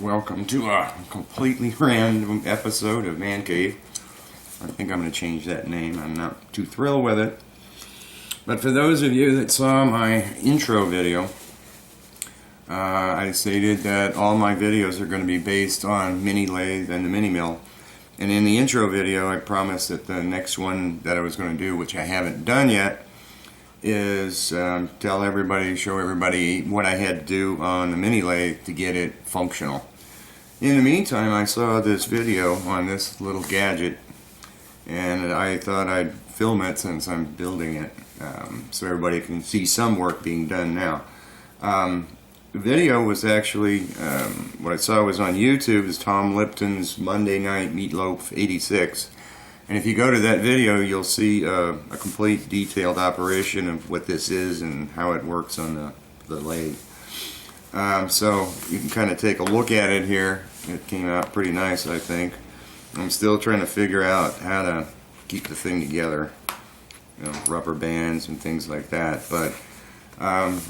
Welcome to a completely random episode of Man Cave. I think I'm going to change that name. I'm not too thrilled with it. But for those of you that saw my intro video, I stated that all my videos are going to be based on mini lathe and the mini mill. And in the intro video, I promised that the next one that I was going to do, which I haven't done yet, is tell everybody, show everybody what I had to do on the mini lathe to get it functional. In the meantime, I saw this video on this little gadget, and I thought I'd film it since I'm building it, so everybody can see some work being done now. The video was actually, what I saw was on YouTube, is Tom Lipton's Monday Night Meatloaf 86. And if you go to that video, you'll see a complete detailed operation of what this is and how it works on the lathe. So you can kind of take a look at it here. It came out pretty nice, I think. I'm still trying to figure out how to keep the thing together, you know, rubber bands and things like that. But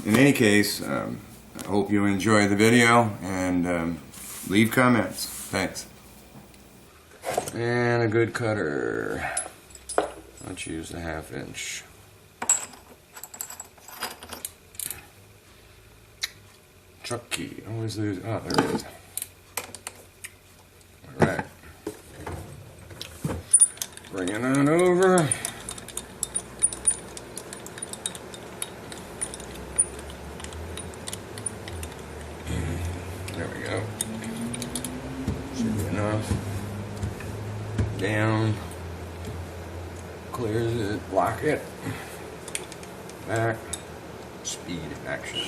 in any case, I hope you enjoy the video and leave comments. Thanks. And a good cutter. Let's use the 1/2 inch. Chuck key. Always lose. Oh, there it is. Alright. Bring it on over. There we go. Should be enough. Down, clears it, block it, back, speed, action.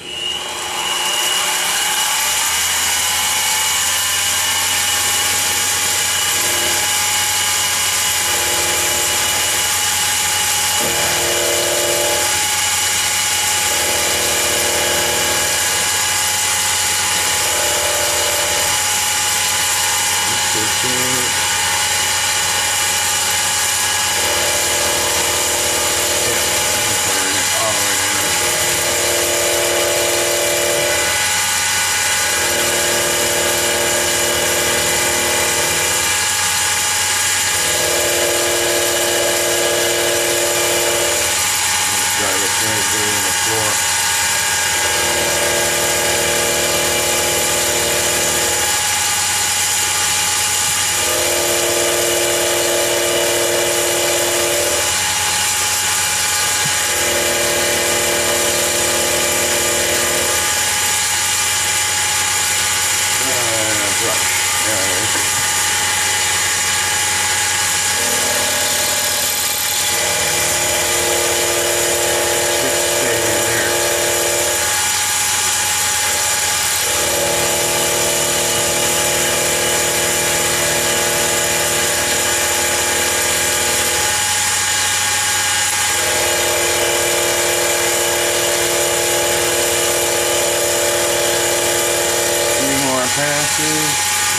Passes.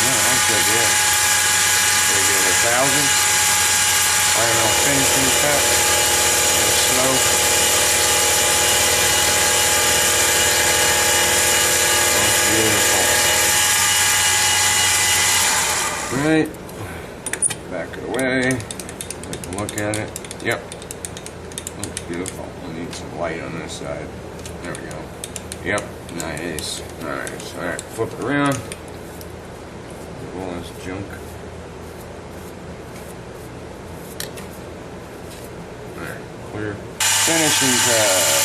No, that's good, yeah. They get 1,000. Final finishing cut. Slow. That's beautiful. Right. Back it away. Take a look at it. Yep. Looks beautiful. We need some light on this side. There we go. Yep. Nice. Nice. Alright, flip it around. All this junk. Alright, clear. Finishing cut.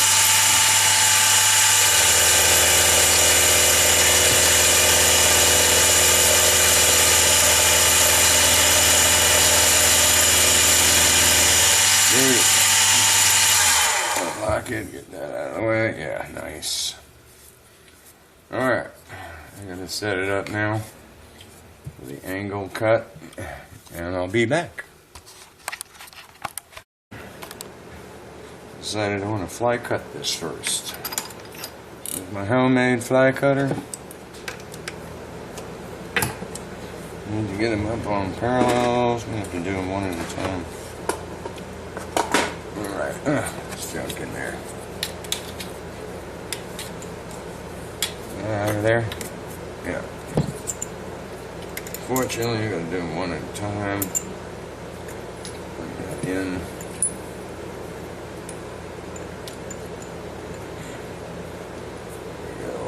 Lock it, get that out of the way. Yeah, nice. Alright, I gotta set it up now for the angle cut, and I'll be back. Decided I want to fly cut this first. With my homemade fly cutter. Need to get them up on parallels. We have to do them one at a time. Alright, there's junk in there. Out of there? Yeah. unfortunately, I'm going to do them one at a time. Bring that in. There we go.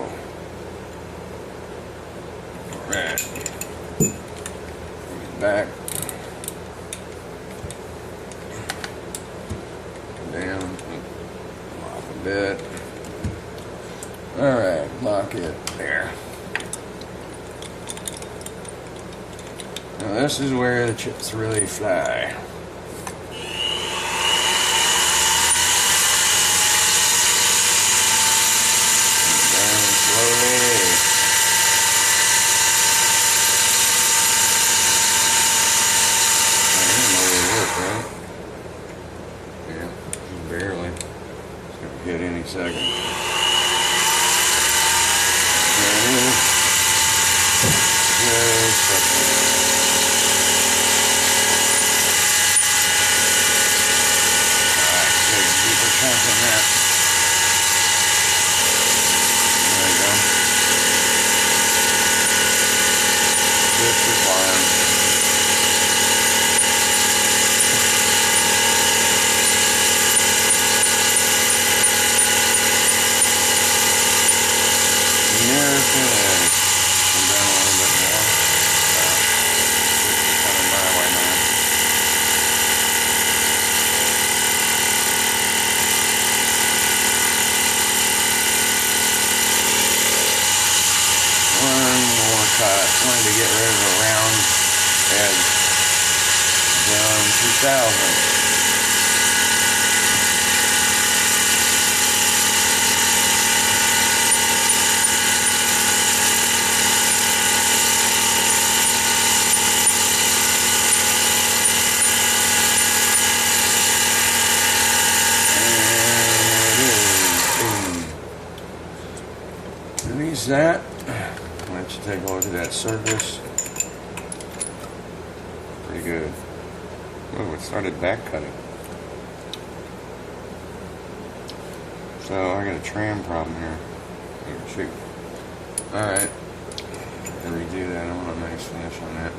Alright. Bring it back. Down. Off a bit. Alright, lock it there. Now this is where the chips really fly. Down slowly. I didn't know it worked, right? Yeah, barely. It's gonna hit any second. There it is. Just a second. Chunk in that. There we go. Just for fun. Near finish. Come down a little bit more. It's kind of my way now. Wanted to get rid of the round edge down 2000. And it is. Release that. Let you take a look at that surface. Pretty good. Oh, it started back cutting. So I got a tram problem here. Oh, shoot. Alright. Redo that. I want a nice finish on that.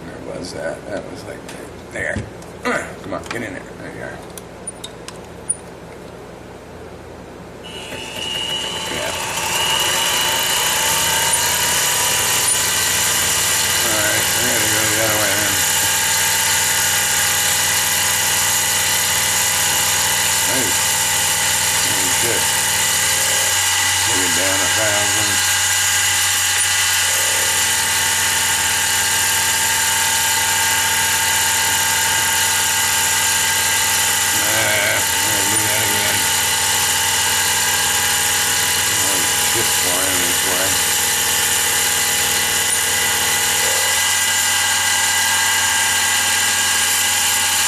Where was that? That was like there. Come on, get in there. There you are. Down 1,000. We'll do that again. Chips flying this way.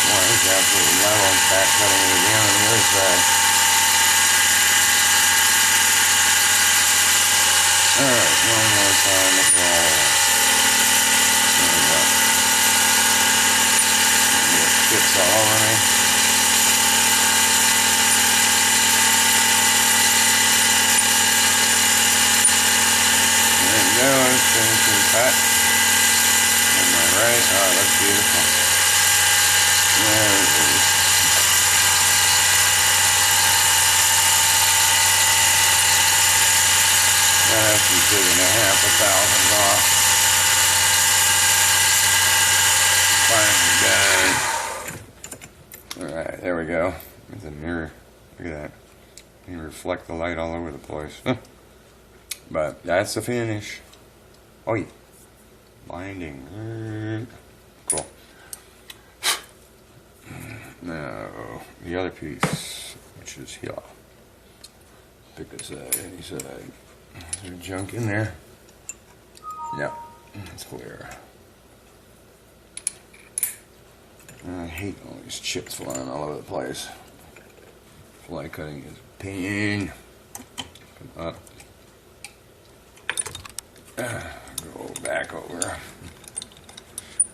Boy, it's absolutely level. Back cutting it again on the other side. Alright, one more time with roll. There we go. Get chips all over me. There we go, it's finishing cut. Am I right? Oh, that's beautiful. There it is. She's taking a half 1,000 off. Finally done. Alright, there we go. There's a mirror. Look at that. You reflect the light all over the place. But that's the finish. Oh, yeah. Binding. Cool. Now, the other piece, which is here. Pick a side, any side. Is there junk in there? Yep, it's clear. I hate all these chips flying all over the place. Fly cutting is a pain. Come up. Go back over.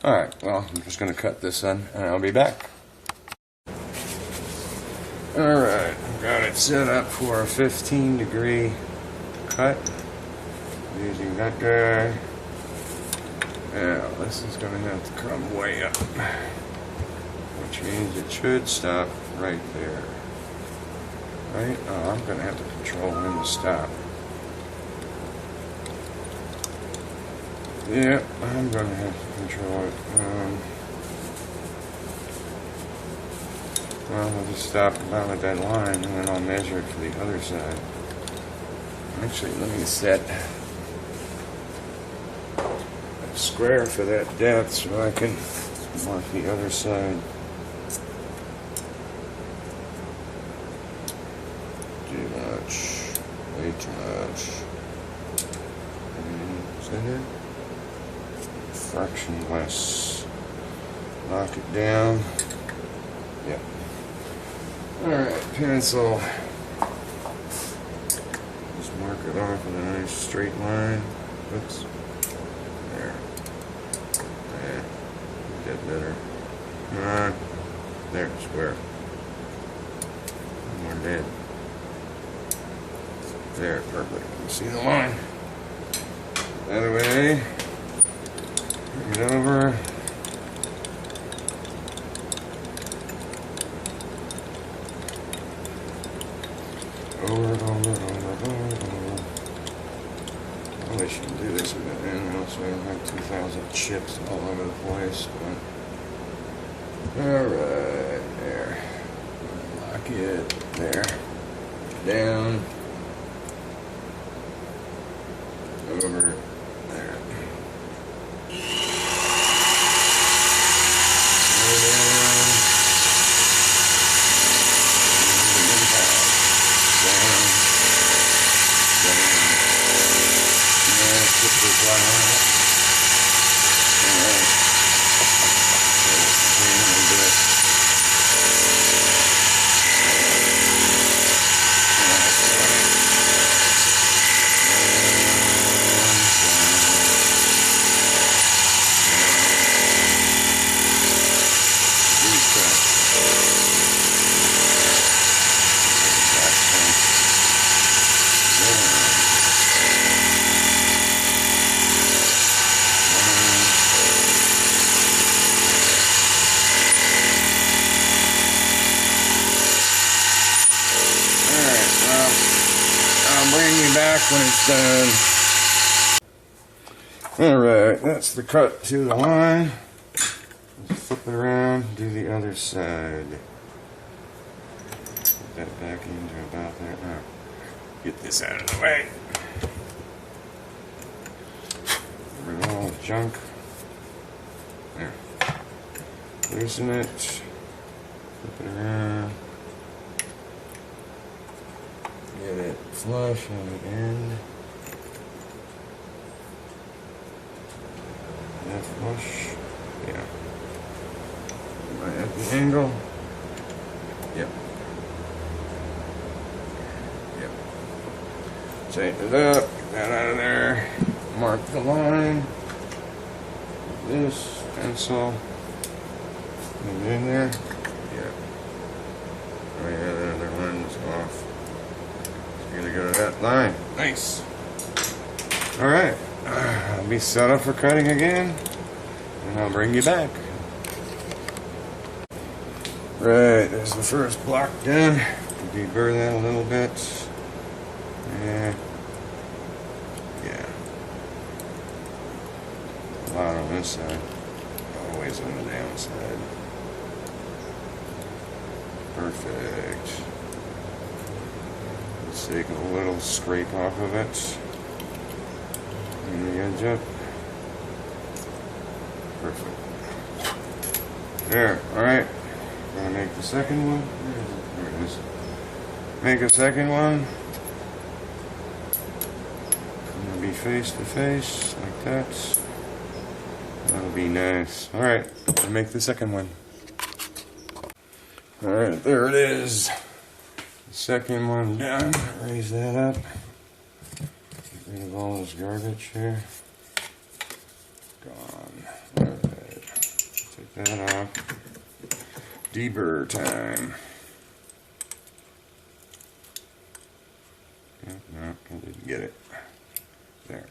Alright, well, I'm just going to cut this then, and I'll be back. Alright. Got it set up for a 15-degree cut using that guy. Now this is going to have to come way up, which means it should stop right there. Right? Oh, I'm going to have to control when to stop. Yeah, I'm going to have to control it. Well, I'll just stop about at that line, and then I'll measure it for the other side. Actually, let me set a square for that depth so I can mark the other side. Too much. Way too much. Is that it? Fraction less. Lock it down. Yep. Alright, pencil. Just mark it off with a nice straight line. Oops. There. Yeah. Get better. Alright. There, square. One more dead. There, perfect. You see the line? That way. Bring it over. Over. Probably shouldn't do this with it in, else we have 2,000 chips all over the place. But alright, there. Lock it there. Down. Over there. Bring me back when it's done. Alright, that's the cut to the line. Let's flip it around, do the other side. Put that back into about there. Now, get this out of the way. Get rid of all the junk. There. Loosen it. Flip it around. Get it flush on the end. That flush. Yeah. Right at the angle. Yep. Yep. Tighten it up. Get that out of there. Mark the line. This pencil. Put it in there. Yeah. Oh yeah, the other line's off. You're gonna go to that line. Nice. Alright. I'll be set up for cutting again. And I'll bring you back. Right, there's the first block done. Deburr that a little bit. Yeah. Yeah. A lot on this side. Always on the downside. Perfect. Let's take a little scrape off of it. And the edge up. Perfect. There, alright. Gonna make the second one. There it is. Make a second one. Gonna be face to face, like that. That'll be nice. Alright, I'll make the second one. Alright, there it is. Second one done. Raise that up. Get rid of all this garbage here. Gone. Alright. Take that off. Deburr time. No, I didn't get it. There.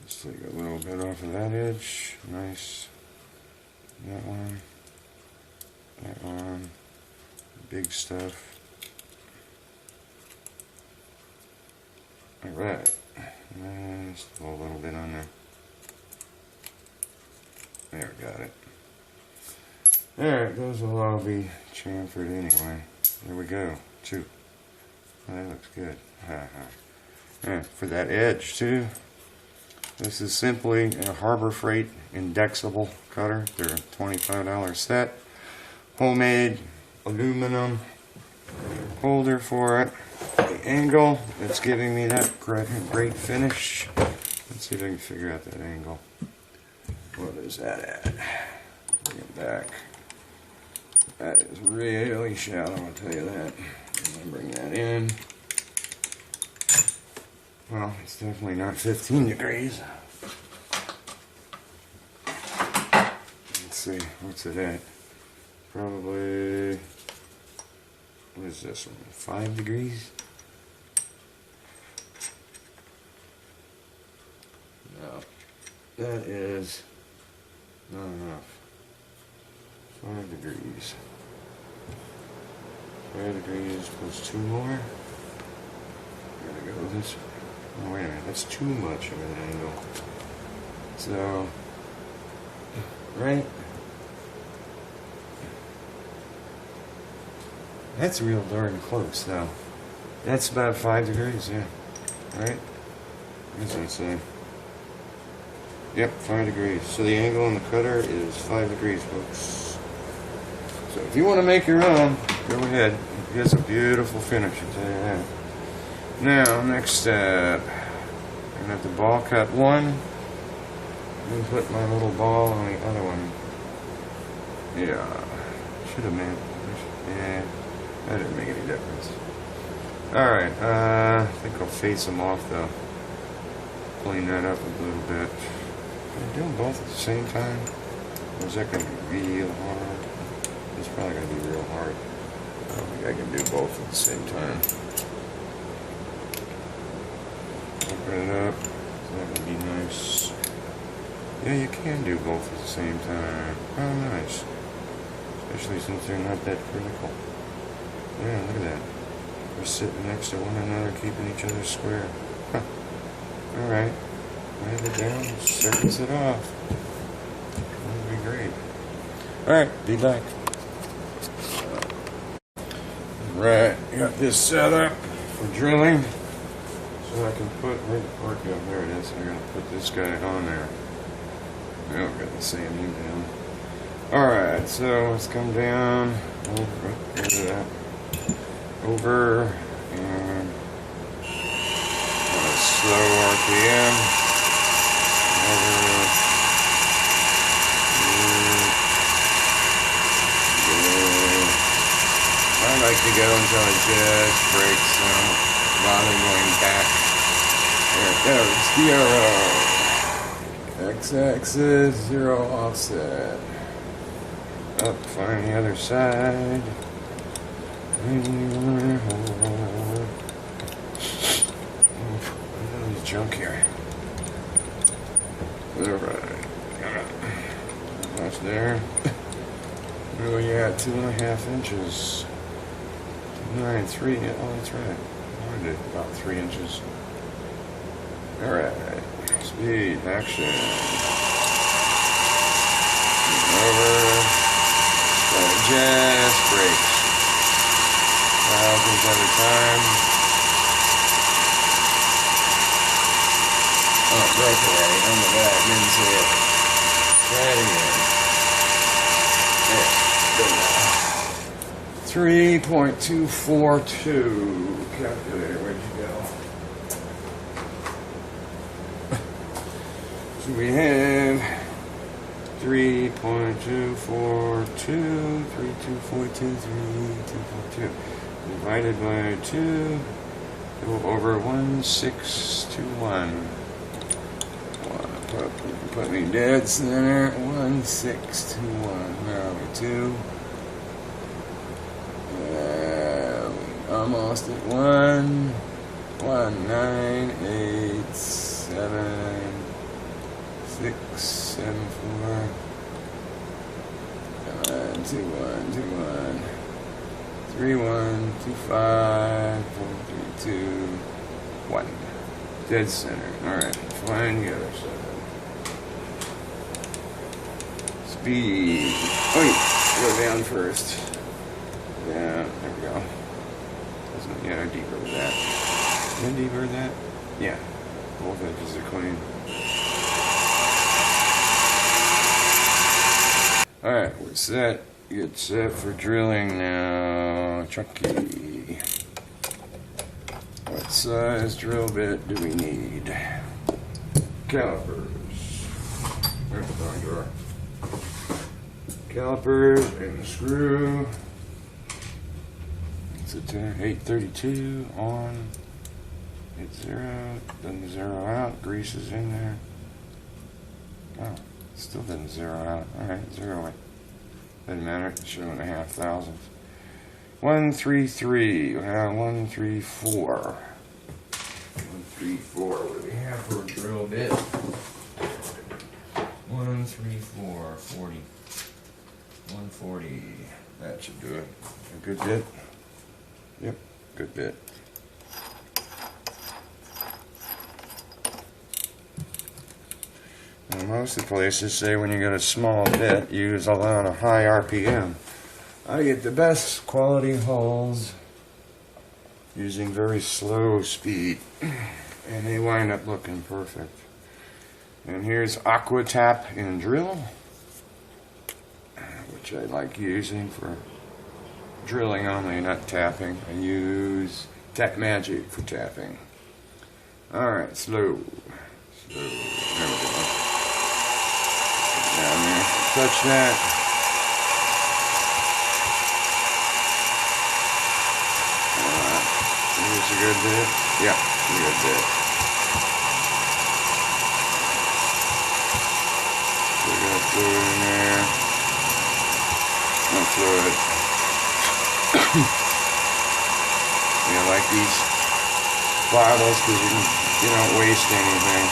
Let's take a little bit off of that edge. Nice. That one. That one. Big stuff. Alright. Just a little bit on there. There, got it. Alright, those will all be chamfered anyway. There we go. 2. Oh, that looks good. And for that edge too, this is simply a Harbor Freight indexable cutter. They're a $25 set. Homemade aluminum holder for it. The angle that's giving me that great finish. Let's see if I can figure out that angle. What is that at? Bring it back. That is really shallow, I'll tell you that. And bring that in. Well, it's definitely not 15 degrees. Let's see, what's it at? Probably, what is this one? 5 degrees? No, that is not enough. 5 degrees. 5 degrees plus 2 more. Gotta go this way. Oh, wait a minute, that's too much of an angle. So, right? That's real darn close, though. That's about 5 degrees, yeah. Right? What does that say? Yep, 5 degrees. So the angle on the cutter is 5 degrees, folks. So if you want to make your own, go ahead. It gives a beautiful finish, I'll tell you that. Now, next step. I'm going to have to ball cut one. And put my little ball on the other one. Yeah. Should have made. Yeah. That didn't make any difference. Alright, I think I'll face them off though. Clean that up a little bit. Can I do them both at the same time? Or is that going to be real hard? It's probably going to be real hard. I don't think I can do both at the same time. Open it up. That would be nice. Yeah, you can do both at the same time. Oh, nice. Especially since they're not that critical. Yeah, look at that. We're sitting next to one another, keeping each other square. Huh. Alright. Lay it down, surface it off. That would be great. Alright, be back. Right, got this set up for drilling. So I can put, where'd the part go? There it is. I'm going to put this guy on there. Oh, got the sanding down. Alright, so let's come down. Over and slow RPM. Over. I like to go until it just breaks rather than going back. There it goes. 0. X-axis, 0 offset. Up, find the other side. There's junk here. Alright. That's there. Oh yeah, 2.5 inches. 9, 3. Oh, that's right. I did about 3 inches. Alright. Speed, action. Over. Just brakes. Thousands at a time. Oh, broke already. Oh my god, didn't see it. Try it again. There, good now. 3.242. Calculator, where'd you go? So we have 3.242, 3242, divided by 2, go over 1621. Put me dead center, 1621. Now 2. almost at 1,987,674. Come on, 2121 3125 432 1. Dead center. Alright, find the other side. Speed. Oh, go down first. Yeah, there we go. Yeah, deeper with that. Then deeper with that? Yeah. Both edges are clean. Alright, we're set. Get set for drilling now. Chucky. What size drill bit do we need? Calipers. There's the wrong drawer. Calipers and a screw. It's a 832 on. Hit 0. Doesn't zero out. Grease is in there. Oh, still didn't zero out. Alright, zero it. Doesn't matter. It's showing 1/2 thousandth. 133. 134. 134. What do we have for a drill bit? 134. 40. 140. That should do it. A good bit? Yep, good bit. Now, most of the places say when you get a small bit, use a lot of high RPM. I get the best quality holes using very slow speed, and they wind up looking perfect. And here's Aqua Tap and Drill, which I like using for drilling only, not tapping. I use Tap Magic for tapping. Alright, slow. There we go. Down there. Touch that. Here's a good bit. Yeah, a good bit. We got fluid in there. No fluid. I like these bottles because you don't waste anything.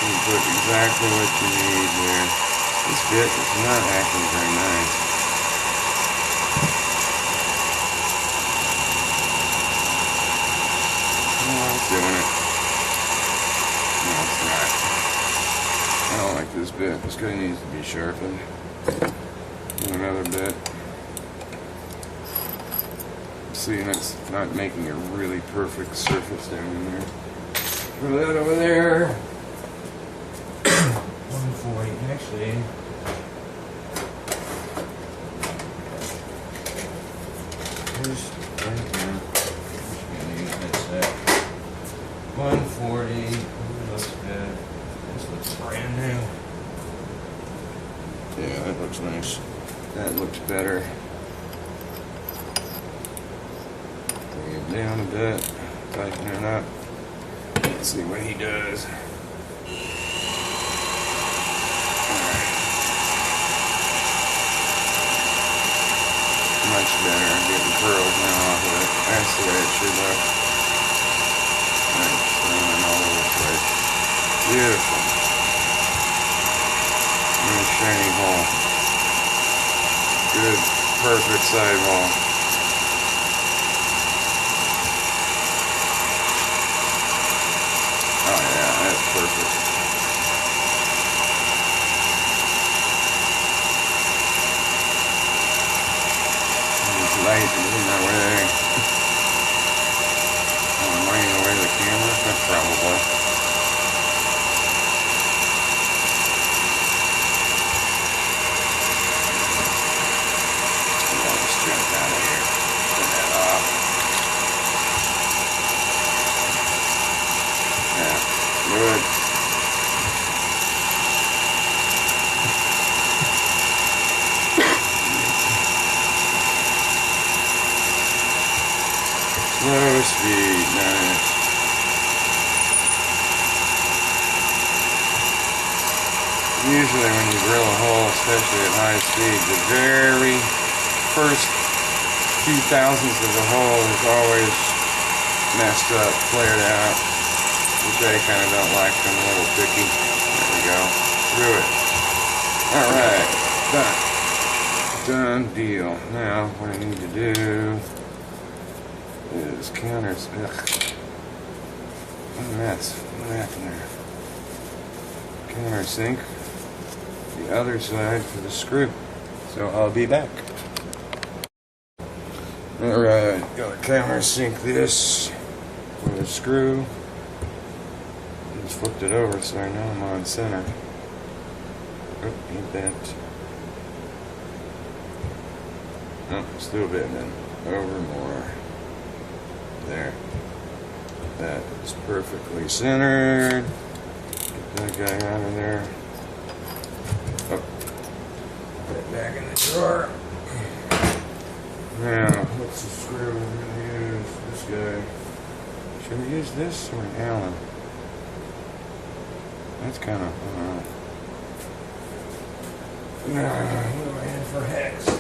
You put exactly what you need there. This bit is not acting very nice. No, it's doing it. No, it's not. I don't like this bit. This guy needs to be sharpened. Do another bit. See, that's not making a really perfect surface down in there. Throw that over there. 140, actually. Here's right here. Just gonna use that set. 140. Ooh, looks good. This looks brand new. Yeah, that looks nice. That looks better. Bring it down a bit. Tighten it up. Let's see what he does. Much better. I'm getting curls now off of it. That's the way it should look. It's running all over the place. Beautiful. Nice shiny hole. Good, perfect sidewall. Oh yeah, that's perfect. Light is in my way. I'm running away the camera? That's probably. I'll just jump out of here. Turn that off. Yeah, good. Slow speed, nice. Usually when you drill a hole, especially at high speed, the very first 2000s as a whole is always messed up, flared out, which I kind of don't like. I'm a little picky. There we go. Through it. Alright. Done. Done deal. Now, what I need to do is counters. Ugh. What a mess. What happened there? Countersink the other side for the screw. So I'll be back. Alright, gotta countersink this with a screw. Just flipped it over so I know I'm on center. Oh, he bent. Oh, still bending. Over more. There. That is perfectly centered. Get that guy out of there. Oh. Put it back in the drawer. Now, what's the screw we're going to use? This guy. Should we use this or an Allen? That's kind of, I don't know. What am I in for hex? Hex.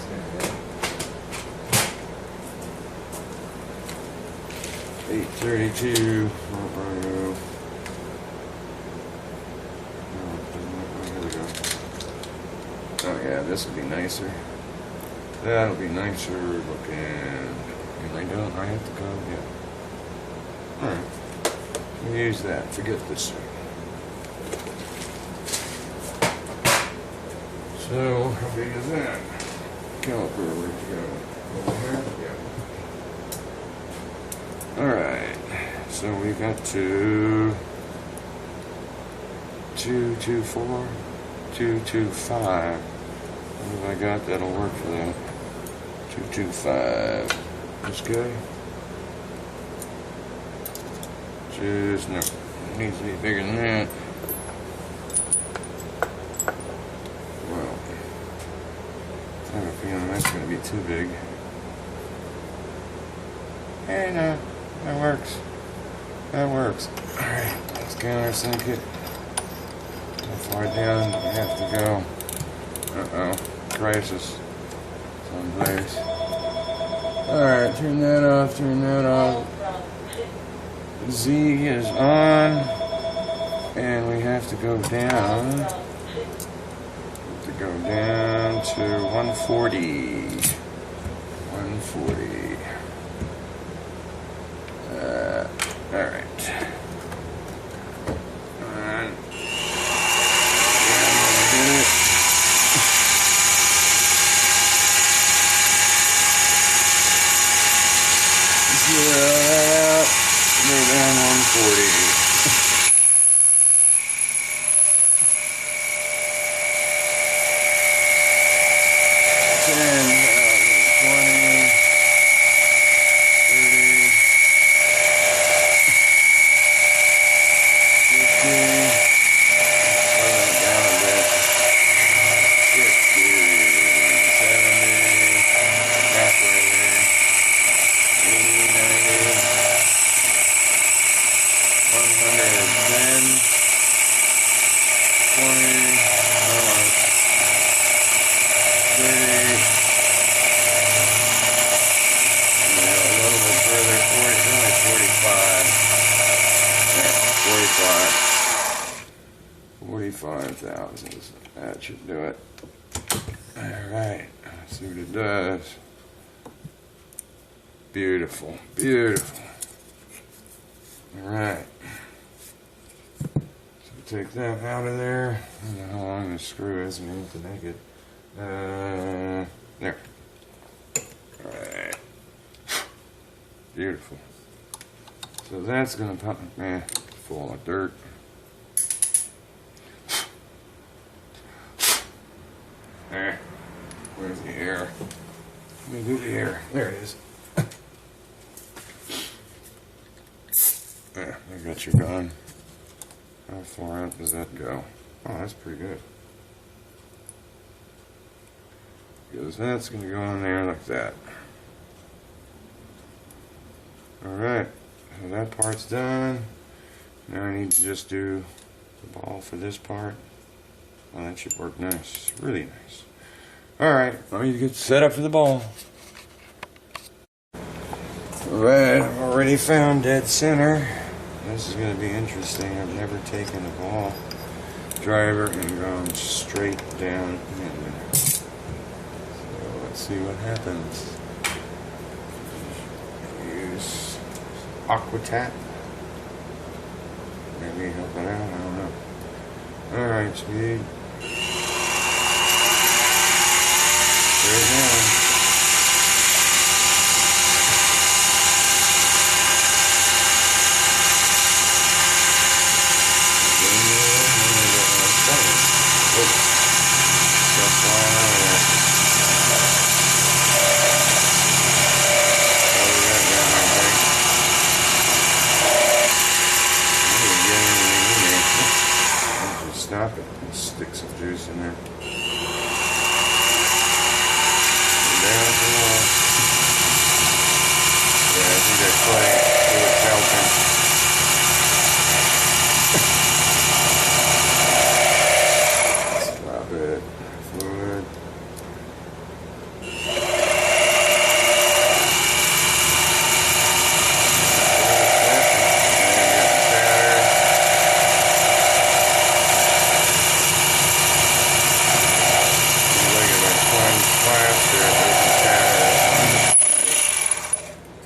There we go. 832. Oh yeah, this will be nicer. That'll be nicer looking. And I have to go, yeah. Alright. We'll use that. Forget this thing. So, how big is that? Caliper, where'd you go? Over here? Yeah. Alright. So we got 224, 225. What have I got that'll work for that? 225. This guy? Just no. It needs to be bigger than that. Well, I have a feeling that's going to be too big. Hey, no. That works. That works. Alright, let's countersink it. How far down do I have to go? Uh-oh. Crisis. Someplace. Alright, turn that off, turn that off. Z is on. And we have to go down. Go down to 140. 140. Alright. Go down 140. That should do it. Alright, let's see what it does. Beautiful, beautiful. Alright. So take that out of there. I don't know how long this screw is. We need to make it. There. Alright. Beautiful. So that's gonna pop, full of dirt. There. Where's the air? Let me do the air. There it is. There, I got you gone. How far out does that go? Oh, that's pretty good. Because that's going to go in there like that. Alright, so that part's done. Now I need to just do the ball for this part. Oh, that should work nice. Really nice. Alright, let me get set up for the ball. Alright, I've already found dead center. This is going to be interesting. I've never taken a ball driver and gone straight down in. So let's see what happens. Use Aquatat. Maybe help it out, I don't know. Alright, speed. Straight down. Stop it. Stick some juice in there. Down at the wall. Yeah, I think I play with helping. Stop it. Fluid.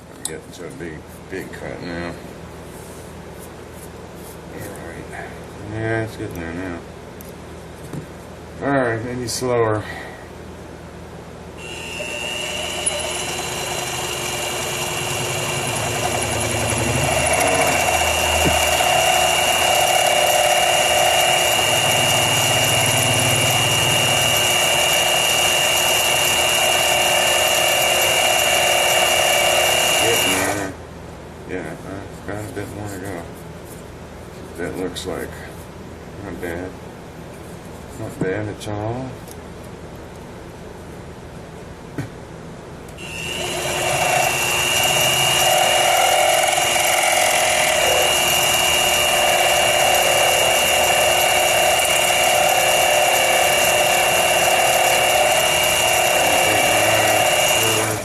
I'm getting to a big cut now. Alright. Yeah, it's getting there now. Alright, maybe slower. Yeah, I've got a bit more to go. That looks like not bad. Not bad at all.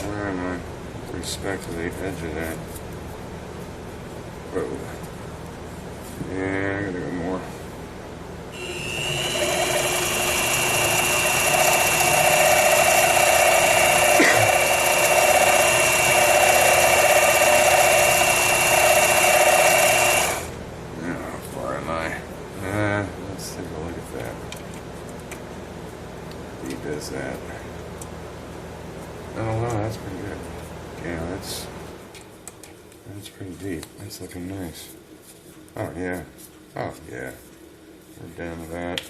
Where am I? With respect to the edge of that. Whoa. Yeah, I gotta go more. Now, how far am I? Let's take a look at that. How deep is that? Oh no, that's pretty good. Yeah, that's pretty deep. That's looking nice. Oh yeah. Oh yeah. We're down with that.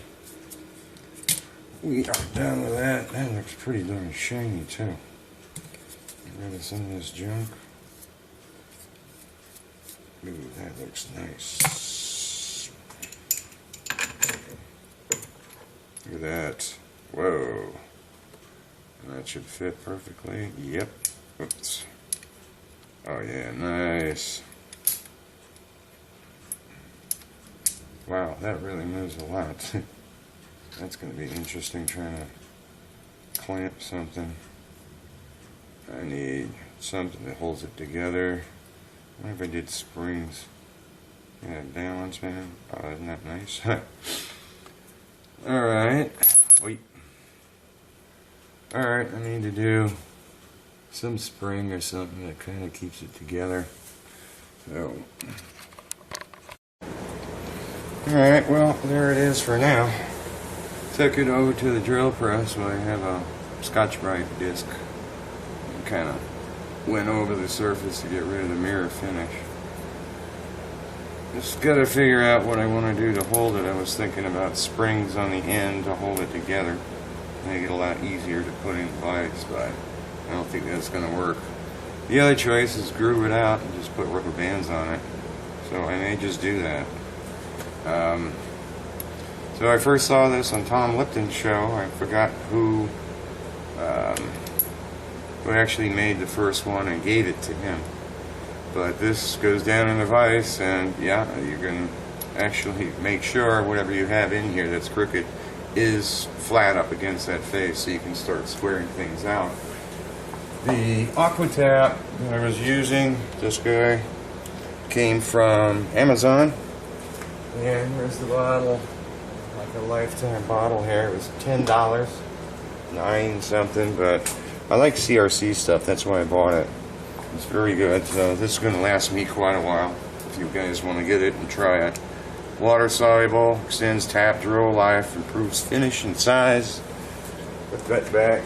We are down with that. That looks pretty darn shiny too. Get rid of some of this junk. Ooh, that looks nice. Look at that. Whoa. That should fit perfectly. Yep. Oops. Oh yeah, nice. Wow, that really moves a lot. That's going to be interesting trying to clamp something. I need something that holds it together. What if I did springs? Yeah, balance, man. Oh, isn't that nice? Alright. Wait. Alright, I need to do some spring or something that kind of keeps it together. So, alright, well, there it is for now. Took it over to the drill press where I have a Scotch-Brite disc. And kind of went over the surface to get rid of the mirror finish. Just got to figure out what I want to do to hold it. I was thinking about springs on the end to hold it together. Make it a lot easier to put in vise, but I don't think that's going to work. The other choice is groove it out and just put rubber bands on it. So I may just do that. So I first saw this on Tom Lipton's show. I forgot who actually made the first one and gave it to him. But this goes down in the vise, and yeah, you can actually make sure whatever you have in here that's crooked is flat up against that face, so you can start squaring things out. The Aquatap that I was using, this guy, came from Amazon. And here's the bottle, like a lifetime bottle here. It was $10, 9 something, but I like CRC stuff, that's why I bought it. It's very good, so this is going to last me quite a while if you guys want to get it and try it. Water soluble, extends tap drill life, improves finish and size. Put that back.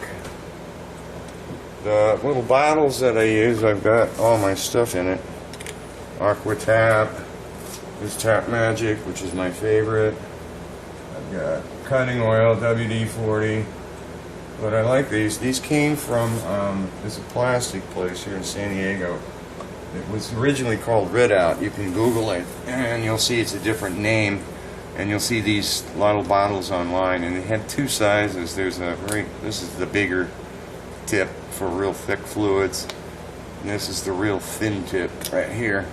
The little bottles that I use, I've got all my stuff in it. Aquatap, this Tap Magic, which is my favorite. I've got cutting oil, WD-40. But I like these. These came from, there's a plastic place here in San Diego. It was originally called Red Out. You can Google it, and you'll see it's a different name. And you'll see these little bottles online, and they have 2 sizes. There's a this is the bigger tip for real thick fluids, and this is the real thin tip right here.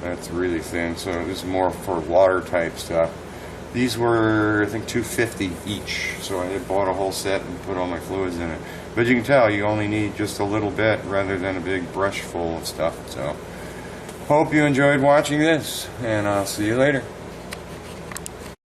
That's really thin, so this is more for water type stuff. These were, I think, $2.50 each, so I bought a whole set and put all my fluids in it. But you can tell you only need just a little bit rather than a big brush full of stuff. So, hope you enjoyed watching this, and I'll see you later.